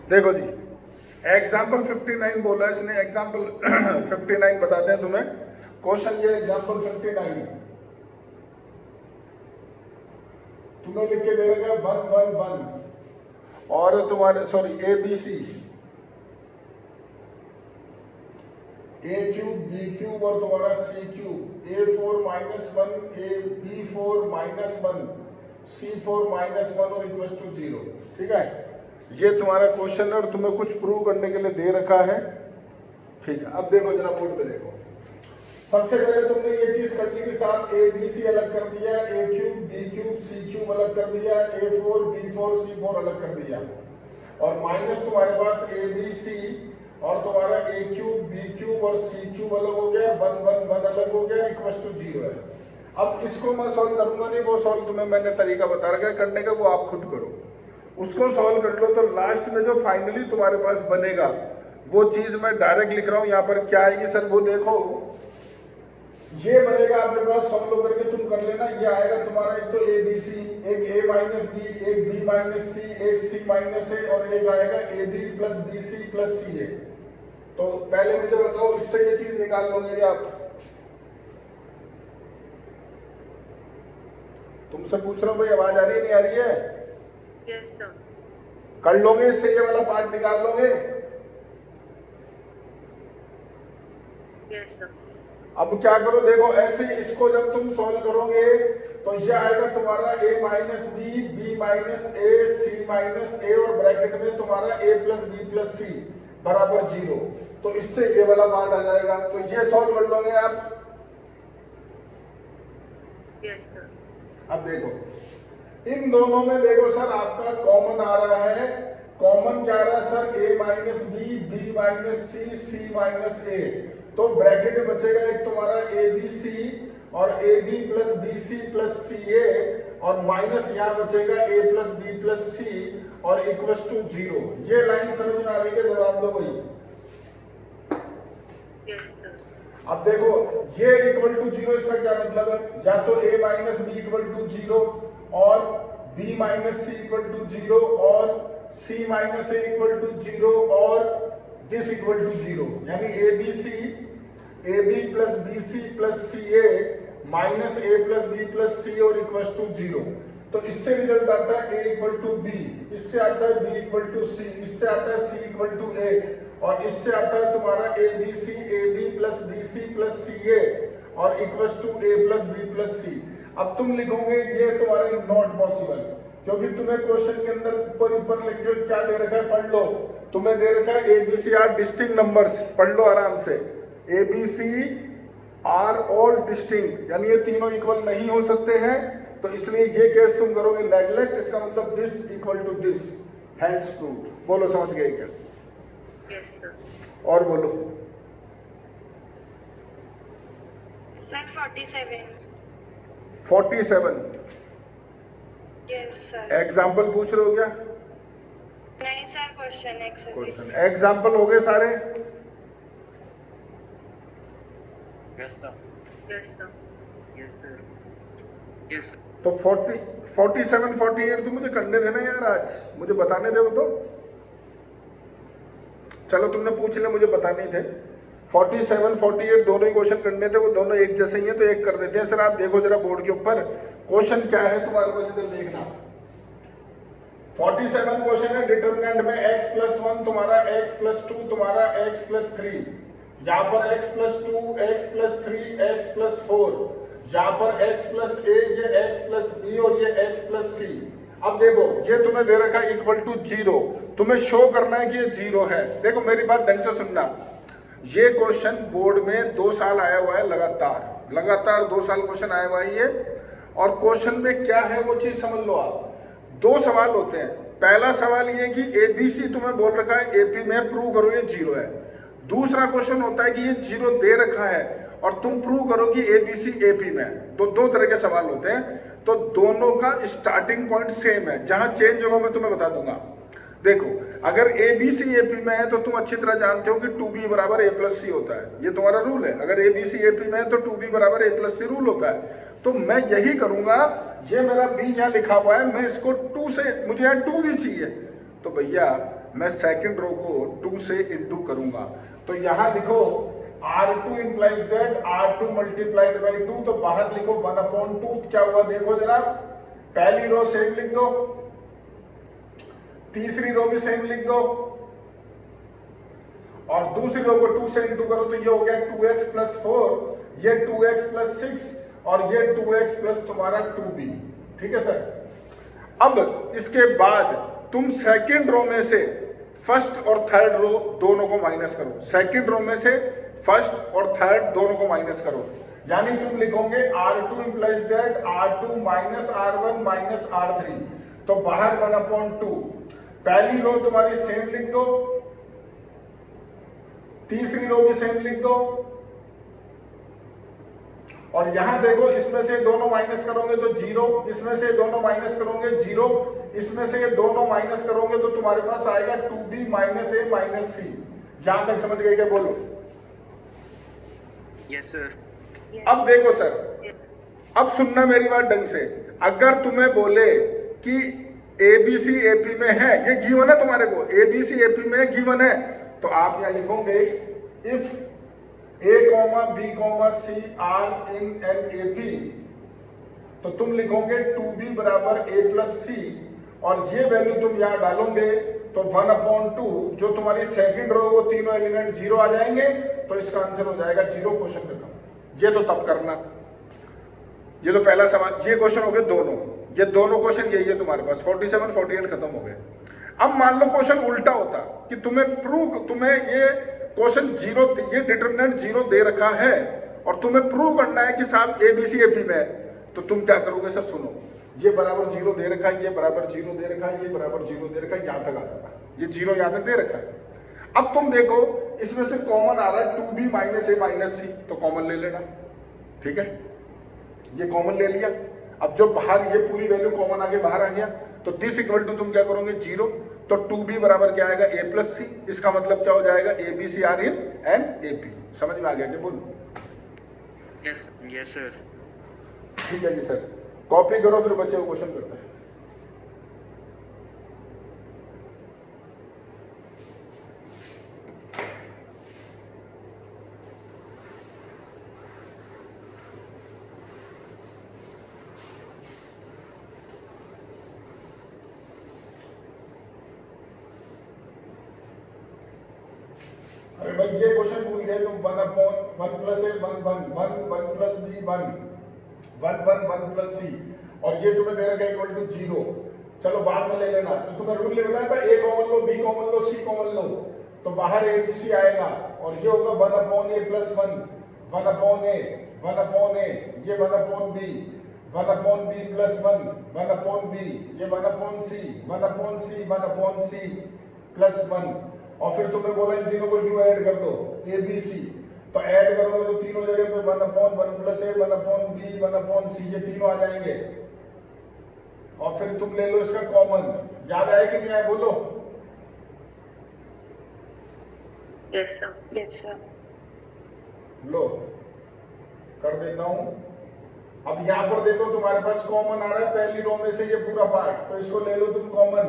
देखो जी, एग्जाम्पल 59 बोला इसने, एग्जाम्पल 59 बताते हैं तुम्हें। क्वेश्चन ये एग्जाम्पल 59 तुम्हें लिख के दे रखा है 1 1 1 और तुम्हारे सॉरी ABC A³ B³ और तुम्हारा C³ A4 -1 B4 -1 C4 -1 और इक्वल टू 0। ठीक है, ये तुम्हारा क्वेश्चन है और तुम्हें कुछ प्रूव करने के लिए दे रखा है। ठीक है, अब देखो जरा बोर्ड पे देखो। सबसे पहले तुमने ये चीज कर ली कि साथ ABC अलग कर दिया, A³ B³ C³ अलग कर दिया, A4 B4 C4 अलग कर दिया और माइनस तुम्हारे पास ABC और तुम्हारा A³ B³ और C³ अलग हो गया, 1 1 1 अलग हो गया, इक्वल टू 0 है। अब इसको मैं सॉल्व करूंगा नहीं, वो सॉल्व तुम्हें मैंने तरीका बता रखा है करने का, वो आप खुद करो। उसको सॉल्व कर लो तो लास्ट में जो फाइनली तुम्हारे पास बनेगा वो चीज मैं डायरेक्ट लिख रहा हूं। यहाँ पर क्या आएगी सर वो देखो, ये बनेगा आपके पास, सॉल्व करके तुम कर लेना। ये आएगा तुम्हारा एक तो ABC, एक A माइनस B, एक B माइनस C, एक C माइनस A और एक आएगा AB plus BC plus CA। तो पहले मुझे बताओ इससे ये चीज निकाल लोगे आप? तुमसे पूछ रहा हूँ भाई, आवाज आ रही है नहीं आ रही है? Yes, sir. कर लोगे इससे, ये वाला पार्ट निकाल लोगे? Yes, sir. अब क्या करो देखो, ऐसे इसको जब तुम सॉल्व करोगे तो ये आएगा तुम्हारा A minus B, B minus A, C minus A और ब्रैकेट में तुम्हारा A plus B plus C बराबर 0। तो इससे ये वाला पार्ट आ जाएगा। तो ये सॉल्व कर लोगे आप? Yes, sir. अब देखो इन दोनों में देखो सर आपका कॉमन आ रहा है। कॉमन क्या आ रहा है sir? A minus B, B minus C, C minus A। तो ब्रैकेट में बचेगा एक तुम्हारा ABC और AB plus BC plus CA और माइनस यहाँ बचेगा A plus B plus C और इक्वल टू 0। ये लाइन समझ में आ रही है? जवाब दो भाई। Yes, sir. अब देखो ये इक्वल टू 0, इसका क्या मतलब है? या तो A minus B equal to 0 और B minus C equal to 0 और C minus A equal to 0 और दिस इक्वल टू 0, यानी ABC AB plus BC plus CA minus A plus B plus C और इक्वल टू 0। तो इससे result आता है A equal to B, इससे आता है B इक्वल टू C, इससे आता है C इक्वल टू A और इससे आता है तुम्हारा ABC AB plus BC plus CA और equal to A plus B plus C। अब तुम लिखोगे ये तुम्हारे नॉट पॉसिबल, क्योंकि तुम्हें क्वेश्चन के अंदर ऊपर लिख के क्या दे रखा है पढ़ लो। तुम्हें दे रखा है ABC आर डिस्टिंक्ट नंबर्स, पढ़ लो आराम से। ABC आर ऑल डिस्टिंक्ट, यानी ये तीनों इक्वल नहीं हो सकते हैं, तो इसलिए ये केस तुम करोगे नेग्लेक्ट। इसका मतलब this equal to this, hence proved. बोलो समझ गए क्या? Yes, sir. और बोलो। Sir, 47. 47 Yes, sir. एग्जाम्पल पूछ रहे हो क्या? नहीं sir, question exercise. Question example हो गए सारे? Yes, sir. Yes, sir. Yes, sir. तो 47 48 तो मुझे करने देना यार, आज मुझे बताने दे वो तो। चलो तुमने पूछ लिया, मुझे बताने थे। 47 48 दोनों ही क्वेश्चन करने थे, वो दोनों एक जैसे ही हैं तो एक कर देते हैं। सर आप देखो जरा बोर्ड के ऊपर क्वेश्चन क्या है तुम्हारे पास, इधर देखना। 47 क्वेश्चन है, डिटरमिनेंट में x प्लस 1 तुम्हारा, x प्लस 2 तुम्हारा, x प्लस 3, यहाँ पर x plus 2, x plus 3, x plus 4, यहाँ पर x प्लस a, ये x प्लस b और ये x प्लस c। अब देखो ये तुम्हें दे रखा है इक्वल टू 0, तुम्हें शो करना है कि ये 0 है। देखो मेरी बात ढंग से सुनना, ये क्वेश्चन बोर्ड में 2 साल आया हुआ है, लगातार 2 साल क्वेश्चन आया हुआ है ये। और क्वेश्चन में क्या है वो चीज समझ लो आप। 2 सवाल होते हैं। पहला सवाल ये कि ABC तुम्हें बोल रखा है AP में प्रूव करो ये 0 है। दूसरा क्वेश्चन होता है कि ये 0 दे रखा है और तुम प्रूव करो कि ABC AP में है। तो 2 तरह के सवाल होते हैं। तो दोनों का स्टार्टिंग पॉइंट सेम है, जहां चेंज होगा मैं तुम्हें बता दूंगा। देखो अगर ABC AP में है तो तुम अच्छी तरह जानते हो कि 2B बराबर A प्लस C होता है, ये तुम्हारा रूल है। अगर ABC AP में है तो 2B बराबर A प्लस C रूल होता है। तो मैं यही करूंगा, ये मेरा B यहाँ लिखा हुआ है, मैं इसको 2 से, मुझे यहाँ 2 भी चाहिए, तो भैया मैं सेकंड रो को 2 से इंटू करूंगा। तो यहां लिखो R2 implies that R2 multiplied by 2, तो बाहर लिखो 1/2। क्या हुआ देखो जरा, पहली रो सेम लिख दो, तीसरी रो भी सेम लिख दो, और दूसरी रो को 2 से इंटू करो तो ये हो गया 2x प्लस 4, ये 2x प्लस 6 और ये 2x प्लस तुम्हारा 2b। ठीक है सर। अब इसके बाद तुम सेकंड रो में से फर्स्ट और थर्ड रो दोनों को माइनस करो, सेकंड रो में से फर्स्ट और थर्ड दोनों को माइनस करो, यानी तुम लिखोगे R2 implies that R2 minus R1 minus R3, तो बाहर 1/2। पहली रो तुम्हारी सेम लिख दो, तीसरी रो भी सेम लिख दो, और यहां देखो इसमें से दोनों माइनस करोगे तो 0, इसमें से दोनों माइनस करोगे 0, इसमें से दोनों माइनस करोगे तो तुम्हारे पास आएगा 2b minus a minus c। यहां तक समझ गए क्या? बोलो। Yes sir. अब देखो सर, अब सुनना मेरी बात ढंग से। अगर तुम्हें बोले कि ABC AP में है, ये गिवन है तुम्हारे को, ABC AP में गिवन है, तो आप यहां लिखोगे if A, B, C are in an AP, तो तुम लिखोगे 2b बराबर a प्लस c, और ये वैल्यू तुम यहां डालोगे तो 1/2, जो तुम्हारी सेकंड रो वो तीनों एलिमेंट 0 आ जाएंगे, तो इसका आंसर हो जाएगा 0। क्वेश्चन खत्म। ये तो तब करना, ये तो पहला सवाल, ये क्वेश्चन हो गए दोनों, ये दोनों क्वेश्चन यही है तुम्हारे पास। 47 48 खत्म हो गए। अब मान लो क्वेश्चन उल्टा होता कि तुम्हें ये क्वेश्चन 0, ये डिटरमिनेंट 0 दे रखा है और तुम्हें प्रूव करना है कि साहब ABC AP में है, तो तुम क्या करोगे सर? सुनो, ये बराबर 0 दे रखा है, ये बराबर 0 दे रखा है, ये बराबर 0 दे रखा है, यहां तक आ जाता है, ये 0 यहां तक दे रखा है। अब तुम देखो इसमें से कॉमन आ रहा है 2b minus a minus c, तो कॉमन ले लेना। ठीक है, ये कॉमन ले लिया। अब जो बाहर ये पूरी वैल्यू कॉमन आके बाहर आ गया, तो दिस इक्वल टू तुम क्या करोगे 0, तो 2b बराबर क्या आएगा a प्लस c। इसका मतलब क्या हो जाएगा ABC are in and AP। समझ में आ गया क्या? बोलो। Yes yes sir. ठीक है जी सर, कॉपी करो, फिर बच्चे को क्वेश्चन करते हैं। अरे भाई ये क्वेश्चन भूल गए तुम। 1/1 plus a 1 1 1 1 plus b 1 1 1 1 plus c, और ये तुम्हें दे रखा है इक्वल टू 0। चलो बाद में ले लेना। तो तुम्हें रूल नहीं बताया था, a कॉमन लो, b कॉमन लो, c कॉमन लो, तो बाहर ABC आएगा, और ये होगा 1/a प्लस 1 1/a 1/a, ये 1/b 1/b प्लस 1 1/b, ये 1/c 1/c 1/c प्लस 1, और फिर तुम्हें बोला इन तीनों को यू ऐड कर दो ABC, तो ऐड करोगे तो तीनों जगह पे 1/1 प्लस a 1/b 1/c, ये तीनों आ जाएंगे, और फिर तुम ले लो इसका कॉमन। याद आया कि नहीं आया? बोलो। Yes sir. Yes sir. लो कर देता हूं। अब यहां पर देखो तुम्हारे पास कॉमन आ रहा है पहली रो में से ये पूरा पार्ट, तो इसको ले लो तुम कॉमन,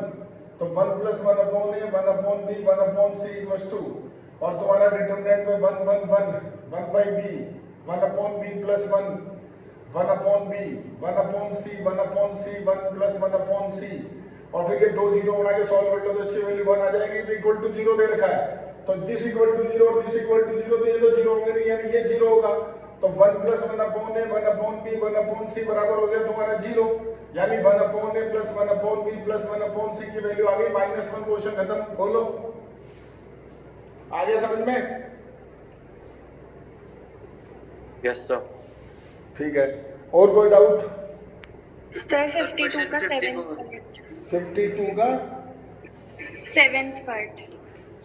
तो 1 plus 1/a 1/b 1/c equals to, और तुम्हारा डिटरमिनेंट में 1 1 1 1/b 1/b plus 1 1/b 1/c 1/c 1 plus 1/c, और फिर ये 2 0 बना के सॉल्व कर लो तो इसकी वैल्यू 1 आ जाएगी, तो इक्वल टू 0 दे रखा है, तो दिस इक्वल टू 0 और दिस इक्वल टू 0, तो ये तो 0 होंगे नहीं, यानी ये 0 होगा, तो 1 प्लस 1/a 1/b 1/c बराबर हो गया तुम्हारा 0, यानी 1/a plus 1/b plus 1/c की वैल्यू आ गई -1। क्वेश्चन खत्म। बोलो, आ गया समझ में? Yes sir. ठीक है, और कोई डाउट? सर 52 का 7th 52 का 7th पार्ट।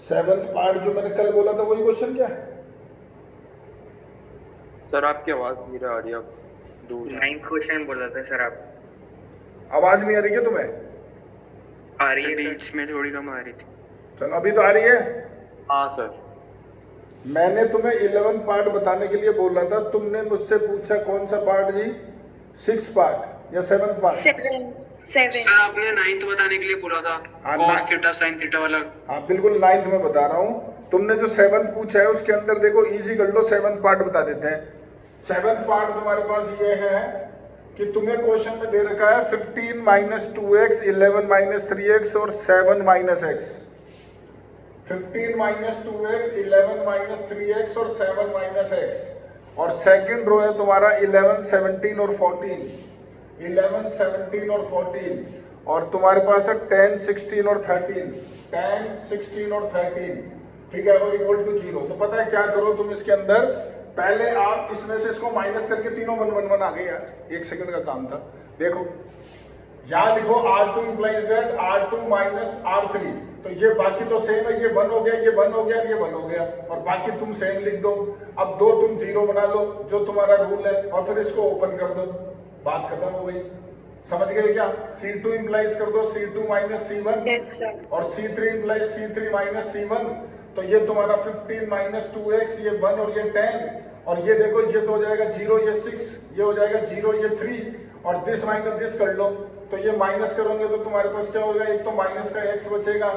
7th पार्ट जो मैंने कल बोला था वही क्वेश्चन क्या? सर आपकी आवाज धीरे आ रही है, अब दूर। 9th क्वेश्चन बोला था सर आप। आवाज नहीं आ रही है तुम्हें? आ रही है, बीच में थोड़ी कम आ रही थी। चलो अभी तो आ रही है। हाँ सर। मैंने तुम्हें 11 पार्ट बताने के लिए बोला था, तुमने मुझसे पूछा कौन सा पार्ट जी? 6 पार्ट। या 7th पार्ट? 7 सर आपने 9th बताने के लिए बोला था, हाँ, cos थीटा sin थीटा वाला। हाँ बिल्कुल 9th में बता रहा हूँ। तुमने जो 7th पूछा है उसके अंदर देखो इजी कर लो, 7th पार्ट बता देते हैं। 7th पार्ट तुम्हारे पास ये है कि तुम्हें क्वेश्चन में दे रखा है 15 माइनस 2x, 11 माइनस 3x और 7 minus x। 15 minus 2x, 11 minus 3x और 7 माइनस x। और सेकंड रो है तुम्हारा 11, 17 और 14। 11, 17 और 14 और तुम्हारे पास है 10, 16 और 13। 10, 16 और 13, ठीक है, और इक्वल टू 0। तो पता है क्या करो तुम इसके अंदर, पहले आप इसमें से इसको माइनस करके तीनों 1 1 1 आ गए यार, 1 सेकंड का काम था। देखो यहां लिखो R2 implies that R2 minus R3, तो ये बाकी तो सेम है, ये 1 हो गया, ये 1 हो गया, ये 1 हो गया, और बाकी तुम सेम लिख दो। अब दो तुम 0 बना लो जो तुम्हारा रूल है, और फिर इसको ओपन कर दो, बात खत्म हो गई। समझ गए क्या? C2 implies कर दो C2 minus C1, Yes, sir. और C3 implies C3 minus C1, तो ये तुम्हारा 15 माइनस 2x, ये 1 और ये 10, और ये देखो ये तो हो जाएगा 0, ये 6, ये हो जाएगा 0, ये 3, और दिस माइनस दिस कर लो, तो ये माइनस करोगे तो तुम्हारे पास क्या होगा, एक तो माइनस का x बचेगा,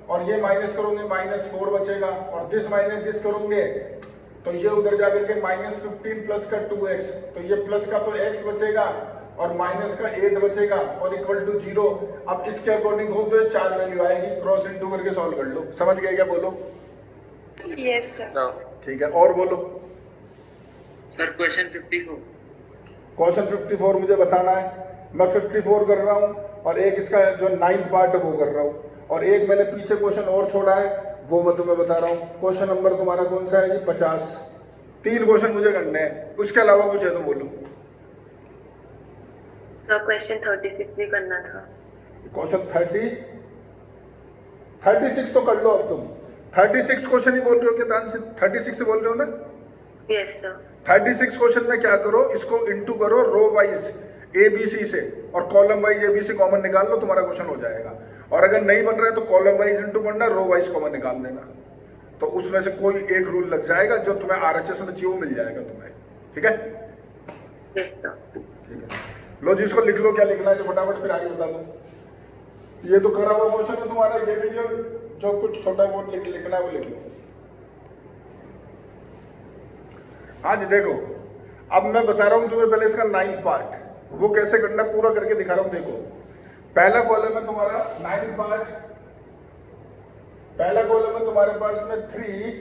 और ये माइनस करोगे -4 बचेगा, और दिस माइनस दिस करोगे तो ये उधर जाकर के -15 प्लस का 2x, तो ये प्लस का तो x बचेगा और माइनस का 8 बचेगा और इक्वल टू 0। अब इसके अकॉर्डिंग हो तो 4 वैल्यू आएगी, क्रॉस इनटू करके सॉल्व कर लो। समझ गए क्या? बोलो। Yes, sir. हाँ ठीक है, और बोलो। Sir question 54। क्वेश्चन 54 मुझे बताना है, मैं 54 कर रहा हूँ, और एक इसका जो 9th पार्ट है वो कर रहा हूँ, और एक मैंने पीछे क्वेश्चन और छोड़ा है वो मैं तुम्हें बता रहा हूँ। क्वेश्चन नंबर तुम्हारा कौन सा है जी? 50। 3 क्वेश्चन मुझे करने हैं, उसके अलावा कुछ है तो बोलो। तो क्वेश्चन 36 भी करना था। क्वेश्चन 36 तो कर लो अब तुम। 36 क्वेश्चन ही बोल रहे हो क्या? 36 से बोल रहे हो ना? Yes sir. 36 क्वेश्चन में क्या करो, इसको इंटू करो रो वाइज ABC से, और कॉलम वाइज ABC कॉमन निकाल लो, तुम्हारा क्वेश्चन हो जाएगा। और अगर नहीं बन रहा है तो कॉलम वाइज इंटू करना, रो वाइज कॉमन निकाल देना, तो उसमें से कोई एक रूल लग जाएगा जो तुम्हें RHS में चाहिए वो मिल जाएगा तुम्हें। ठीक है? Yes sir. ठीक है, लो जी इसको लिख लो, क्या लिखना है जो फटाफट फिर आगे बता दो। ये तो करा हुआ क्वेश्चन है तुम्हारा, ये भी जो कुछ छोटा बहुत लिखना है वो लिख लो। आज देखो, अब मैं बता रहा हूं तुम्हें पहले इसका 9th पार्ट, वो कैसे करना पूरा करके दिखा रहा हूं। देखो पहला कॉलम है तुम्हारा 9th पार्ट, पहला कॉलम है तुम्हारे पास में 3,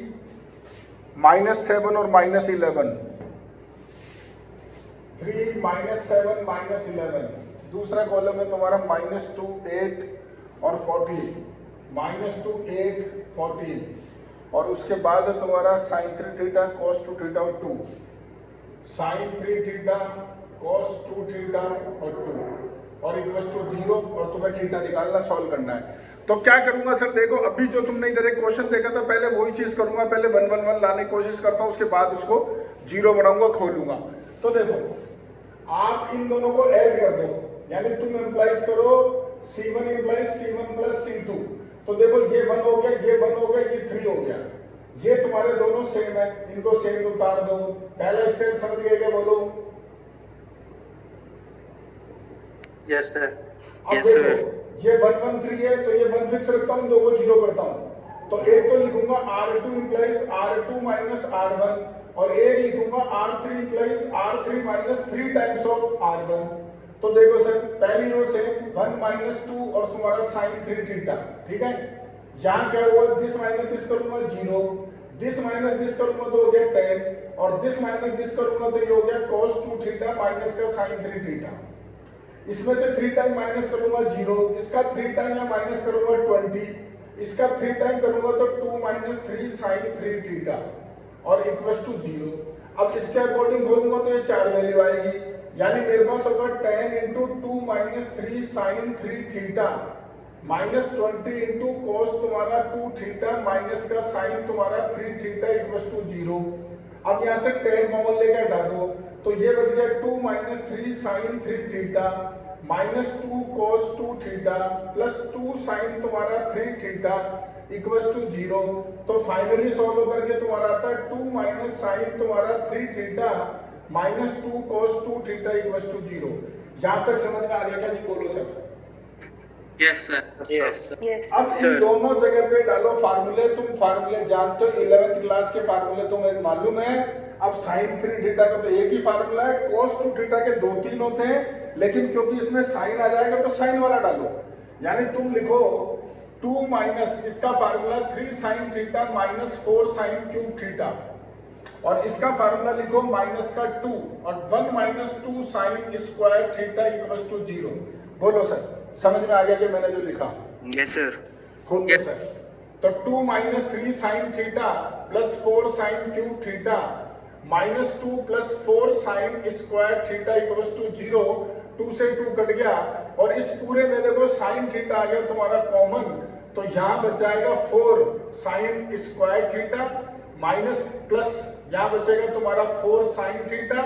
-7 और -11, 3, -7, -11। दूसरा कॉलम है तुम्हारा -2, 8 और 14, -2, 8, 14, और उसके बाद है तुम्हारा sin 3 थीटा cos 2 थीटा और 2, sin 3 थीटा cos 2 थीटा और 2, और इक्वल्स टू 0, और तुम्हें थीटा निकालना, सॉल्व करना है। तो क्या करूंगा सर, देखो अभी जो तुमने इधर एक क्वेश्चन देखा था, पहले वही चीज करूंगा, पहले 1 1 1 लाने की कोशिश करता हूं, उसके बाद उसको 0 बनाऊंगा, खोलूंगा। तो देखो आप इन दोनों को ऐड कर दो, यानी तुम इंप्लाइज करो C1 implies C1 plus C2, तो देखो ये 1 हो गया, ये 1 हो गया, ये 3 हो गया, ये तुम्हारे दोनों सेम है, इनको सेम उतार दो। पहला स्टेप समझ गए क्या? बोलो। Yes sir. अब देखो ये 1 1 3 है, तो ये 1 फिक्स रखता हूँ, 2 को 0 करता हूँ, तो एक तो लिखूंगा R2 implies R2 minus R1, और एक लिखूंगा R3 implies R3 minus 3 times of R1। तो देखो सर पहली रो से 1 -2 और तुम्हारा sin 3 थीटा, ठीक है। यहाँ क्या हुआ, दिस माइनस दिस करूंगा 0, दिस माइनस दिस करूंगा तो हो गया 10, और दिस माइनस दिस करूंगा तो ये हो गया cos 2 थीटा माइनस का sin 3 थीटा। इसमें से 3 टाइम माइनस करूंगा 0, इसका 3 टाइम या माइनस करूंगा 20, इसका 3 टाइम करूंगा तो 2 - 3 sin 3 थीटा और इक्वल्स टू 0। अब इसके अकॉर्डिंग खोलूंगा तो ये 4 वैल्यू आएगी, यानी मेरे पास होगा 10 × 2 - 3 sin 3 थीटा -20 × cos तुम्हारा 2 थीटा माइनस का sin तुम्हारा 3 थीटा इक्वल्स टू 0। अब यहाँ से 10 कॉमन लेके हटा दो, तो ये बच गया 2 - 3 sin 3 theta -2 cos 2 theta plus 2 sin तुम्हारा 3 थीटा इक्वल्स टू 0। तो फाइनली सॉल्व करके तुम्हारा आता है 2 - sin तुम्हारा 3 theta -2 cos 2 theta equals to 0। यहाँ तक समझ में आ गया क्या जी? बोलो sir. Yes sir. Yes sir. Yes. अब इन दोनों जगह पे डालो फार्मूले, तुम फार्मूले जानते हो, 11th क्लास के फार्मूले तुम्हें मालूम है। अब साइन 3 थीटा का तो एक ही फार्मूला है, cos 2 थीटा के 2-3 होते हैं, लेकिन क्योंकि इसमें साइन आ जाएगा तो साइन वाला डालो। यानी तुम लिखो 2 माइनस इसका formula 3 sine theta minus 4 sine cube theta, और इसका फार्मूला लिखो माइनस का 2 और 1 minus 2 sine square theta equals to 0। बोलो सर, समझ में आ गया कि मैंने जो लिखा? Yes sir. खोल दो सर। तो 2 minus 3 sine theta plus 4 sine cube theta minus 2 plus 4 sine square theta equals to 0। 2 से 2 कट गया और इस पूरे में देखो साइन थीटा आ गया तुम्हारा कॉमन, तो यहाँ बचाएगा 4 sine square theta minus plus यहाँ बचेगा तुम्हारा 4 साइन थीटा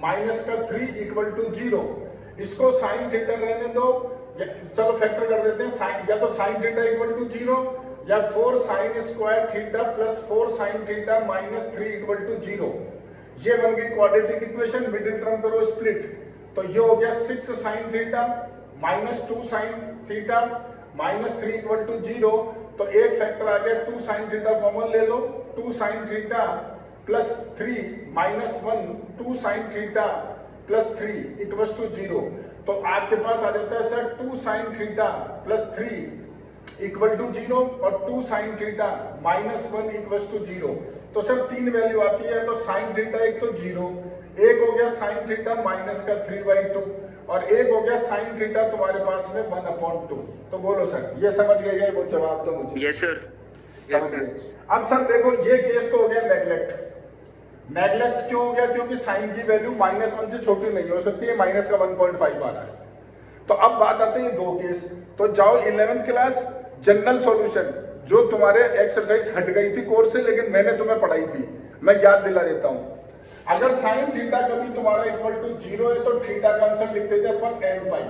माइनस का 3 इक्वल टू 0। इसको साइन थीटा रहने दो, चलो फैक्टर कर देते हैं। साइन या तो साइन थीटा इक्वल टू 0 या 4 sine square theta plus 4 sine theta minus 3 equal to 0। ये बन गई क्वाड्रेटिक इक्वेशन। मिडिल टर्म करो स्प्लिट, तो ये हो गया 6 sine theta minus 2 sine theta minus 3 equal to 0। तो एक फैक्टर आ गया 2 साइन थीटा कॉमन ले लो, 2 sine theta plus 3 minus 1 2 sine theta plus 3 equals to 0। तो आपके पास आ जाता है sir 2 sine theta plus 3 equal to 0 और 2 sine theta minus 1 equals to 0। तो सर 3 वैल्यू आती है, तो साइन थीटा एक तो 0, एक हो गया साइन थीटा माइनस का 3/2 और एक हो गया साइन थीटा तुम्हारे पास में 1/2। तो बोलो सर, ये समझ गए वो जवाब तो मुझे? Yes sir. समझ गए। अब सर देखो ये केस तो हो गया नेगलेक्ट। नेगलेक्ट क्यों हो गया? क्योंकि साइन की वैल्यू -1 से छोटी नहीं हो सकती है, माइनस का 1.5 आ रहा है। तो अब बात आते हैं दो केस। तो जाओ 11th क्लास जनरल सॉल्यूशन, जो तुम्हारे एक्सरसाइज हट गई थी कोर्स से, लेकिन मैंने तुम्हें पढ़ाई थी, मैं याद दिला देता हूं। अगर साइन थीटा कभी तुम्हारा इक्वल टू 0 है तो थीटा का आंसर लिखते थे अपन n पाई।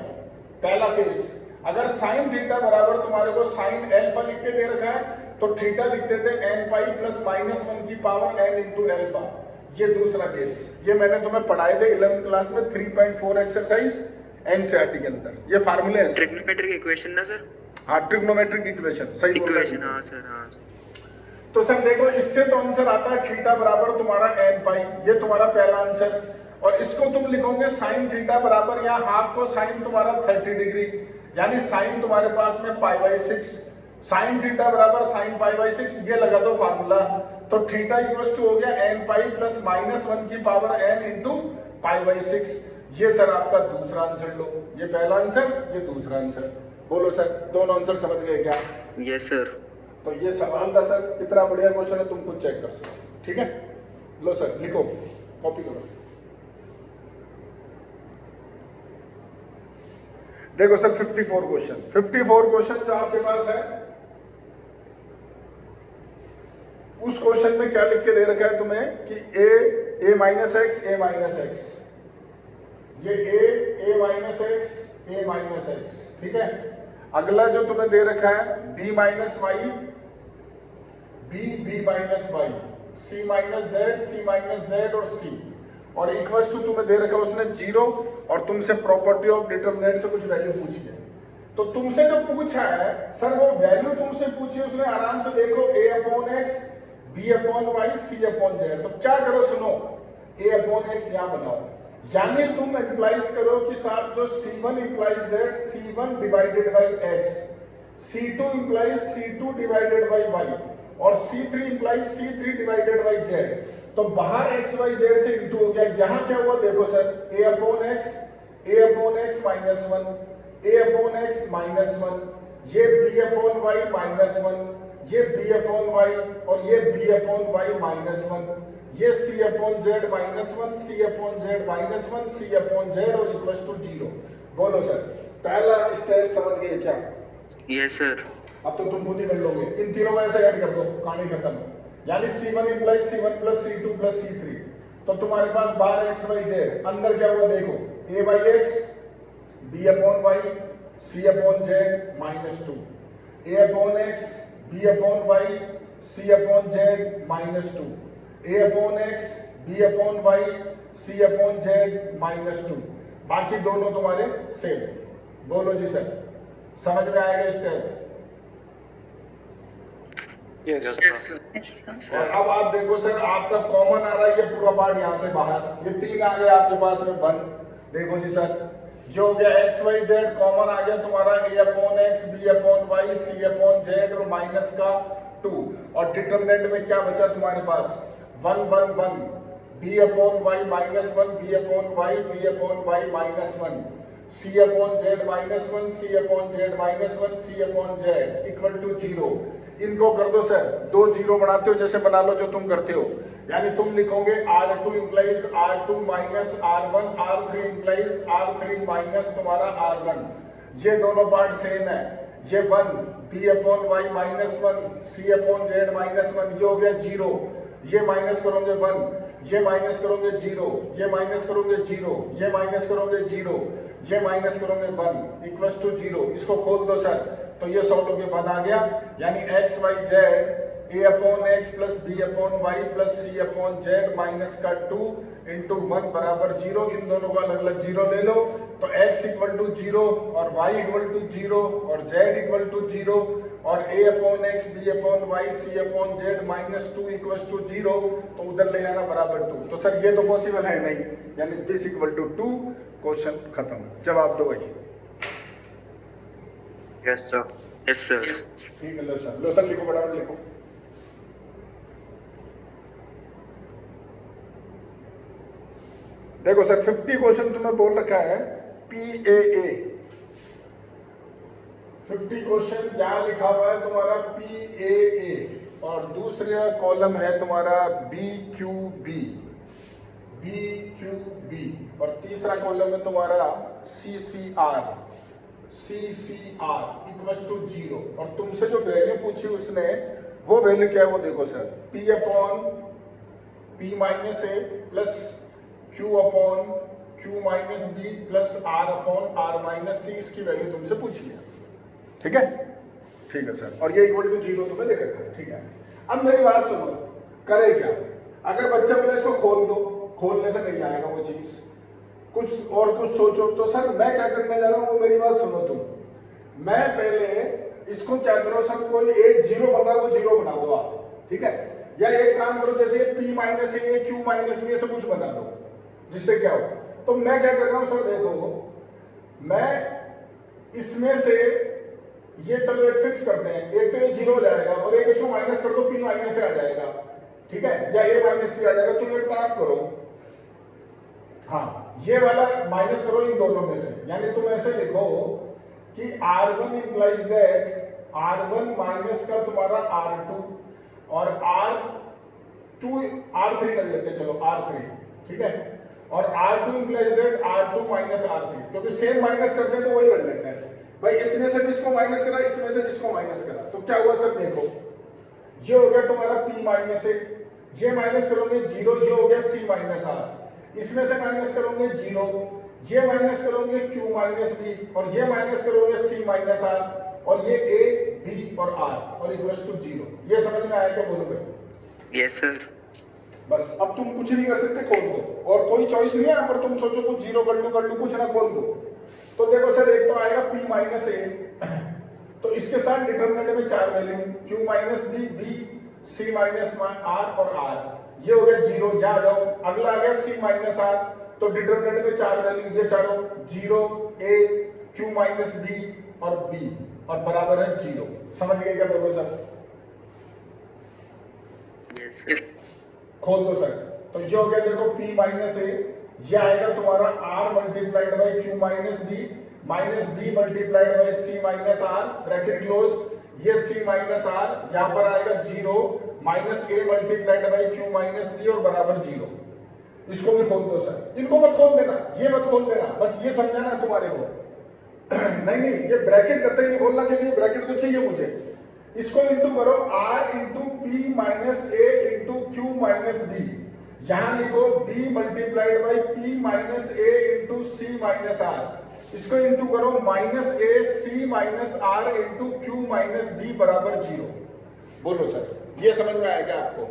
पहला केस, अगर साइन थीटा बराबर तुम्हारे को साइन अल्फा लिख के दे रखा है तो थीटा लिखते थे n पाई प्लस -1 की पावर n इंटू अल्फा। ये दूसरा केस, ये मैंने तुम्हें पढ़ाए थे 11th क्लास में 3.4 एक्सरसाइज एनसीईआरटी के अंदर। ये फार्मूले हैं ट्रिग्नोमेट्रिक इक्वेशन ना सर? हाँ, ट्रिग्नोमेट्रिक इक्वेशन, सही बोल रहे इक्वेशन। हैं। हाँ सर, हाँ। तो सर देखो इससे तो आंसर आता है थीटा बराबर तुम्हारा n पाई, ये तुम्हारा पहला आंसर। और इसको तुम लिखोगे साइन थीटा बराबर, यहाँ हाफ को साइन तुम्हारा 30 डिग्री, यानी साइन तुम्हारे पास में π/6, साइन थीटा बराबर साइन π/6, ये लगा दो फार्मूला। तो थीटा इक्वल्स टू हो गया n पाई प्लस -1 की पावर n इंटू π/6। ये सर आपका दूसरा आंसर लो, ये पहला आंसर, ये दूसरा आंसर। बोलो सर, दोनों आंसर समझ गए क्या? Yes sir. तो ये सवाल था सर, कितना बढ़िया क्वेश्चन है, तुम खुद चेक कर सकते। ठीक है, लो सर लिखो, कॉपी करो। देखो सर 54 क्वेश्चन जो आपके पास है, उस क्वेश्चन में क्या लिख के दे रखा है तुम्हें कि a minus x, a minus x, ये a minus x, a minus x, ठीक है। अगला जो तुम्हें दे रखा है b minus y, b minus y, c minus z, c minus z और c, और इक्वल्स टू तुम्हें दे रखा है उसने 0, और तुमसे प्रॉपर्टी ऑफ डिटरमिनेंट से कुछ वैल्यू पूछी है। तो तुमसे जो पूछा है सर, वो वैल्यू तुमसे पूछी, उसने आराम से देखो a/x, b/y, c/z। तो क्या करो सुनो, a/x यहां बनाओ, यानी तुम इंप्लाइज करो कि साहब जो c1 implies that c1 divided by x, c2 implies c2 divided by y, और c3 implies c3 divided by z। तो बाहर x y z से इंटू हो गया, यहां क्या हुआ देखो sir, a/x minus 1, a/x minus 1, ये b/y माइनस 1, ये b/y और ये b/y माइनस 1, ये c/z minus 1, c/z minus 1, c/z और इक्वल्स टू 0। बोलो सर, पहला स्टेप समझ गए क्या? Yes sir. अब तो तुम खुद ही कर लोगे, इन तीनों को ऐसे ऐड कर दो, कहानी खत्म। यानी c1 implies c1 plus c2 plus c3। तो तुम्हारे पास बाहर x y z, अंदर क्या हुआ देखो, a/x, b/y, c/z minus 2, a/x, b/y, c/z minus 2, a/x, b/y, c/z minus 2। बाकी दोनों तुम्हारे सेम। बोलो जी सर, समझ में आएगा step? Yes yes sir. Yes, sir. और अब आप देखो सर, आपका कॉमन आ रहा है ये पूरा पार्ट यहाँ से बाहर, ये 3 आ गया आपके पास में 1। देखो जी सर, जो हो गया एक्स वाई जेड कॉमन आ गया तुम्हारा, a upon x, b upon y, c upon z और माइनस का 2। और डिटरमिनेंट में क्या बचा तुम्हारे पास? 1 1 1, b upon y minus 1, b upon y minus 1, c upon z minus 1, c upon z minus 1, c upon z equal to 0। इनको कर दो सर, 2 0 बनाते हो जैसे बना लो जो तुम करते हो, यानी तुम लिखोगे R2 implies R2 minus R1, R3 implies R3 minus तुम्हारा R1। ये दोनों पार्ट सेम है, ये 1, b upon y minus 1, c upon z minus 1, ये हो गया 0। ये माइनस करोगे 1, ये माइनस करोगे 0, ये माइनस करोगे 0, ये माइनस करोगे 0, ये माइनस करोगे 1 इक्वल्स टू 0। इसको खोल दो सर, तो ये सॉल्व होके 1 आ गया, यानी x y z a upon x plus b upon y plus c upon z minus का 2 इंटू 1 बराबर 0। इन दोनों का अलग अलग 0 ले लो, तो x इक्वल टू 0 और y इक्वल टू 0 और z इक्वल टू 0 और a upon x, b upon y, c upon z minus 2 equals to 0, तो उधर ले आना बराबर 2। तो सर ये तो पॉसिबल है नहीं, यानी दिस इक्वल टू 2। क्वेश्चन खत्म, जवाब दो भाई। Yes sir. Yes sir. ठीक है, लो सर लिखो, फटाफट लिखो। देखो सर 50 क्वेश्चन तुम्हें बोल रखा है PAA। 50 क्वेश्चन यहाँ लिखा हुआ है तुम्हारा PAA, और दूसरा कॉलम है तुम्हारा BQB, और तीसरा कॉलम है तुम्हारा CCR इक्वल्स टू 0। और तुमसे जो वैल्यू पूछी उसने, वो वैल्यू क्या है वो देखो sir, P upon P minus A plus Q upon Q minus B plus R upon R minus C, इसकी वैल्यू तुमसे पूछी है। ठीक है, ठीक है सर, और ये इक्वल टू 0 तुम्हें दे रखा है। ठीक है, अब मेरी बात सुनो, करे क्या? अगर बच्चा बोले इसको खोल दो, खोलने से नहीं आएगा वो चीज, कुछ और कुछ सोचो। तो सर मैं क्या करने जा रहा हूँ वो मेरी बात सुनो तुम। मैं पहले इसको क्या करो सर, कोई एक 0 बन रहा है वो 0 बना दो आप, ठीक है? या एक काम करो, जैसे P minus A, Q minus B, ऐसे कुछ बना दो, जिससे क्या हो। तो मैं क्या कर रहा हूँ सर, देखो मैं इसमें से ये चलो एक फिक्स करते हैं, एक तो ये 0 हो जाएगा और एक इसको माइनस कर दो, P माइनस से आ जाएगा, ठीक है? या A माइनस B आ जाएगा। तुम एक काम करो, हाँ ये वाला माइनस करो इन दोनों में से, यानी तुम ऐसे लिखो कि R1 implies that R1 minus का तुम्हारा R2 और R3 कर लेते, चलो R3, ठीक है? और R2 implies that R2 minus R3, क्योंकि सेम माइनस करते हैं तो वही कर लेते हैं भाई। इसमें से जिसको माइनस करा, इसमें से जिसको माइनस करा, तो क्या हुआ सर, देखो ये हो गया तुम्हारा P माइनस A, ये माइनस करोगे 0, ये हो गया C माइनस R, इसमें से माइनस करोगे 0, ये माइनस करोगे Q माइनस B, और ये माइनस करोगे C माइनस R, और ये A, B और R, और इक्वल्स टू 0। ये समझ में आया क्या, बोलो भाई? Yes sir. बस अब तुम कुछ नहीं कर सकते, खोल दो, और कोई चॉइस नहीं है यहाँ पर। तुम सोचो कुछ 0 कर लूं, कुछ ना, खोल दो। तो देखो सर, एक तो आएगा P माइनस A, तो इसके साथ डिटरमिनेंट में 4 value, Q minus B, B, C minus R और R, ये हो गया 0, यहाँ आ जाओ। अगला आ गया C माइनस R, तो डिटरमिनेंट में 4 वैल्यू, ये चारों 0, A, Q माइनस B और B, और बराबर है 0। समझ गए क्या देखो सर? यस। खोल दो सर, तो ये हो गया देखो P माइनस A, ये आएगा तुम्हारा R multiplied by Q minus B multiplied by C minus R, bracket close. ये C माइनस R यहाँ पर आएगा 0 minus A multiplied by Q minus B और बराबर 0। इसको भी खोल दो सर, इनको मत खोल देना, ये मत खोल देना, बस ये समझाना है तुम्हारे को। नहीं, ये ब्रैकेट कतई नहीं खोलना, क्योंकि ये ब्रैकेट तो चाहिए मुझे। इसको इंटू करो, R into P minus A into Q minus B, यहाँ लिखो B multiplied by P minus A into C minus R, इसको इंटू करो minus A C minus R into Q minus B बराबर 0। बोलो सर, ये समझ में आया क्या आपको?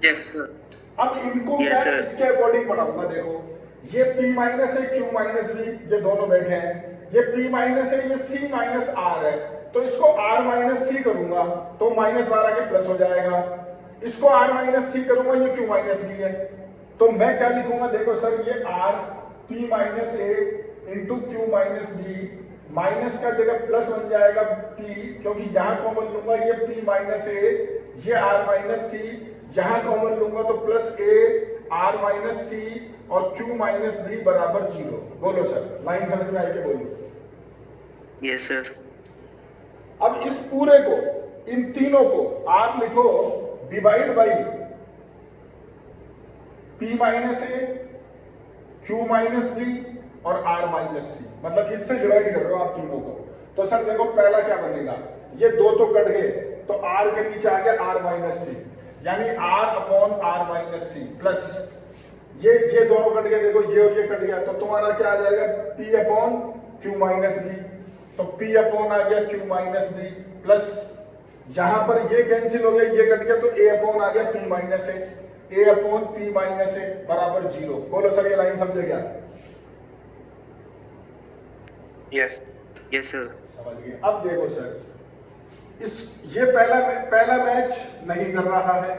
Yes sir. अब इनको Yes, मैं sir. इसके अकॉर्डिंग बनाऊंगा। देखो ये p माइनस है, q माइनस b, ये दोनों बैठे हैं, ये p माइनस है, ये c माइनस r है, तो इसको r माइनस c करूंगा तो -12 के प्लस हो जाएगा, इसको r माइनस c करूंगा, ये q माइनस b है, तो मैं क्या लिखूंगा, देखो सर ये r p minus a into q minus b, minus का जगह प्लस बन जाएगा p, क्योंकि यहां कॉमन लूंगा, ये p माइनस a, ये r माइनस c, यहां कॉमन लूंगा तो plus a r minus c और q माइनस b बराबर 0। बोलो सर, लाइन समझ में आई के बोलो। Yes sir. अब इस पूरे को, इन तीनों को आप लिखो divide by p minus a, q minus b और r माइनस c, मतलब इससे डिवाइड कर रहे हो आप तीनों को। तो सर देखो पहला क्या बनेगा, ये दो तो कट गए तो r के नीचे आ गया r माइनस c, यानी r upon r minus c plus ये दोनों कट गए, देखो ये और ये कट गया, तो तुम्हारा क्या आ जाएगा p upon q minus b, तो p अपॉन आ गया q माइनस b प्लस यहां पर ये कैंसिल हो गया, ये कट गया, तो a अपॉन आ गया p minus a upon p minus a बराबर 0। बोलो सर, ये लाइन समझे क्या? Yes yes sir. समझ गए। अब देखो सर, ये पहला मैच नहीं कर रहा है,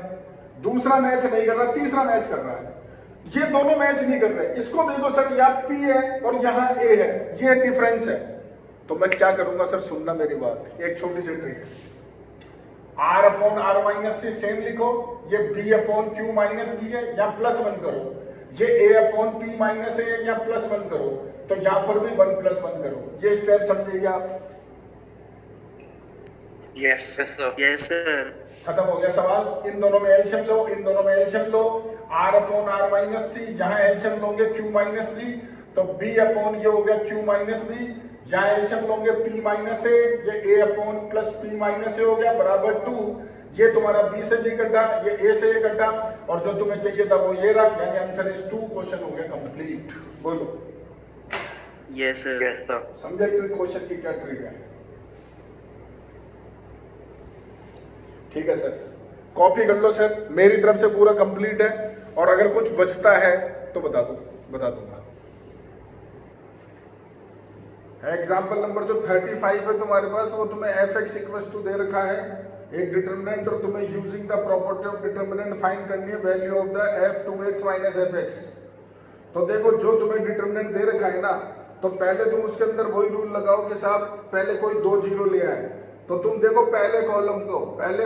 दूसरा मैच नहीं कर रहा, तीसरा मैच कर रहा है, ये दोनों मैच नहीं कर रहे। इसको देखो सर, यहाँ P है और यहाँ A है, ये डिफरेंस है, तो मैं क्या करूंगा सर, सुनना मेरी बात, एक छोटी सी trick, R upon R minus C same लिखो, ये B upon Q minus B है, यहाँ प्लस 1 करो, ये A upon P minus A है, यहाँ प्लस 1 करो, तो यहाँ पर भी 1 प्लस 1 करो। ये स्टेप समझिएगा आप? Yes sir. Yes sir. खत्म हो गया सवाल। इन दोनों में एलशियम लो, इन दोनों में एलशियम लो, R upon R minus C, यहाँ एलशियम लोगे Q माइनस B, तो B अपॉन ये हो गया Q माइनस B, यहाँ एलशियम लोगे P माइनस A, ये A upon plus P minus A हो गया बराबर 2, ये तुम्हारा B से B कटा, ये A से A कटा, और जो तुम्हें चाहिए था वो ये रहा, यानी आंसर इज 2, क्वेश्चन हो गया कंप्लीट। बोलो। Yes sir. Yes sir. समझे ट्रिक, क्वेश्चन की क्या ट्रिक है? ठीक है सर, कॉपी कर लो सर, मेरी तरफ से पूरा कंप्लीट है, और अगर कुछ बचता है तो बता दूंगा। एग्जाम्पल नंबर जो 35 है तुम्हारे पास, वो तुम्हें fx इक्वल्स टू दे रखा है, एक डिटरमिनेंट, और तुम्हें using the property of determinant find करनी है value of the f2x minus fx। तो देखो, जो तुम्हें डिटरमिनेंट दे रखा है ना, तो पहले तुम उसके अंदर वही रूल लगाओ कि साहब पहले कोई 2 जीरो ले आए, तो तुम देखो पहले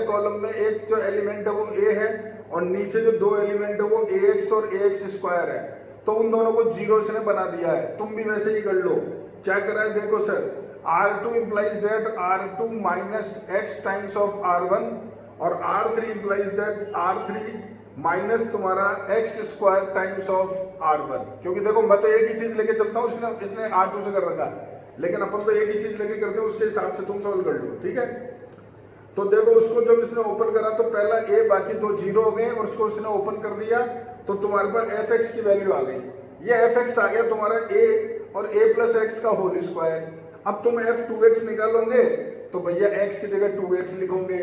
कॉलम में एक जो एलिमेंट है वो a है, और नीचे जो 2 एलिमेंट है वो ax और ax स्क्वायर है, तो उन दोनों को जीरो इसने बना दिया है। तुम भी वैसे ही कर लो। क्या करा है देखो sir, R2 implies that R2 minus x times of R1, और R3 implies that R3 minus तुम्हारा x square times of R1। क्योंकि देखो मैं तो एक ही चीज लेके चलता हूँ, इसने R2 से कर रखा है, लेकिन अपन तो एक ही चीज लेके करते हैं, उसके हिसाब से तुम सॉल्व कर लो। ठीक है, तो देखो उसको जब इसने ओपन करा तो पहला a, बाकी 2 जीरो हो गए, और उसको इसने ओपन कर दिया तो तुम्हारे पास fx की वैल्यू आ गई। ये fx आ गया तुम्हारा a और a प्लस एक्स का होल स्क्वायर। अब तुम f2x निकालोगे तो भैया x की जगह 2x लिखोगे,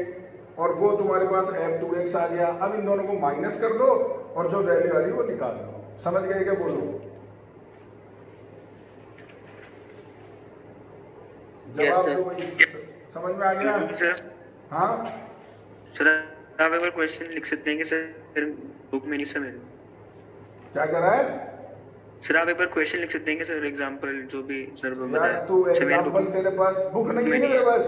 और वो तुम्हारे पास f2x आ गया। अब इन दोनों को माइनस कर दो और जो वैल्यू आ रही है वो निकाल लो। समझ गए क्या? बोलो। जवाब दो भाई, समझ में आ गया? सर हाँ सर, आप एक बार क्वेश्चन लिख सकते हैं कि सर बुक में नहीं समझ। क्या कर रहा है सर, आप एक बार क्वेश्चन लिख सकते हैं कि सर एग्जांपल जो भी सर यार? बताया। तू एग्जांपल, तेरे पास बुक नहीं है तेरे पास?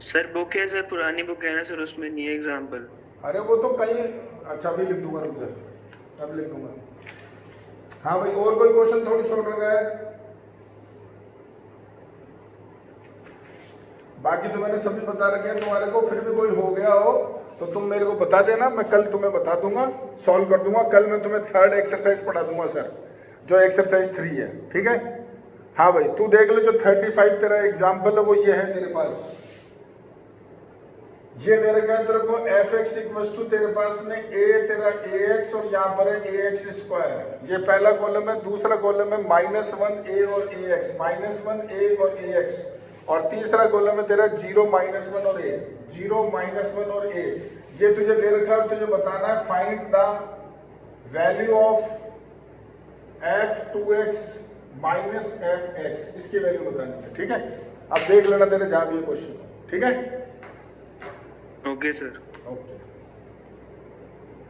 सर बुक है सर, पुरानी बुक है ना सर, उसमें नहीं है एग्जांपल। अरे वो तो कहीं, अच्छा अभी लिख दूंगा, रुक जा, अब लिख दूंगा। हाँ भाई, और कोई क्वेश्चन थोड़ी छोड़ रखा है? बाकी तो मैंने सभी बता रखे हैं तुम्हारे को, फिर भी कोई हो गया हो तो तुम मेरे को बता देना, मैं कल तुम्हें बता दूंगा, सॉल्व कर दूंगा। कल मैं तुम्हें 3rd एक्सरसाइज पढ़ा दूंगा सर, जो एक्सरसाइज 3 है। ठीक है, हाँ भाई तू देख ले, जो 35 तेरा एग्जाम्पल है वो ये है तेरे पास। ये दे रखा है तेरे को fx इक्वल्स टू, तेरे पास में a तेरा ax और यहाँ पर है ax स्क्वायर। ये पहला कॉलम है, दूसरा कॉलम है -1a और ax, -1a और ax, और तीसरा कॉलम है तेरा 0 -1 और a, 0 -1 और a। ये तुझे दे रखा है, तुझे बताना है find the value of f2x minus fx इसकी वैल्यू बतानी है, ठीक है। अब देख लेना तेरे जहां भी ये क्वेश्चन, ठीक है। Okay sir. ओके।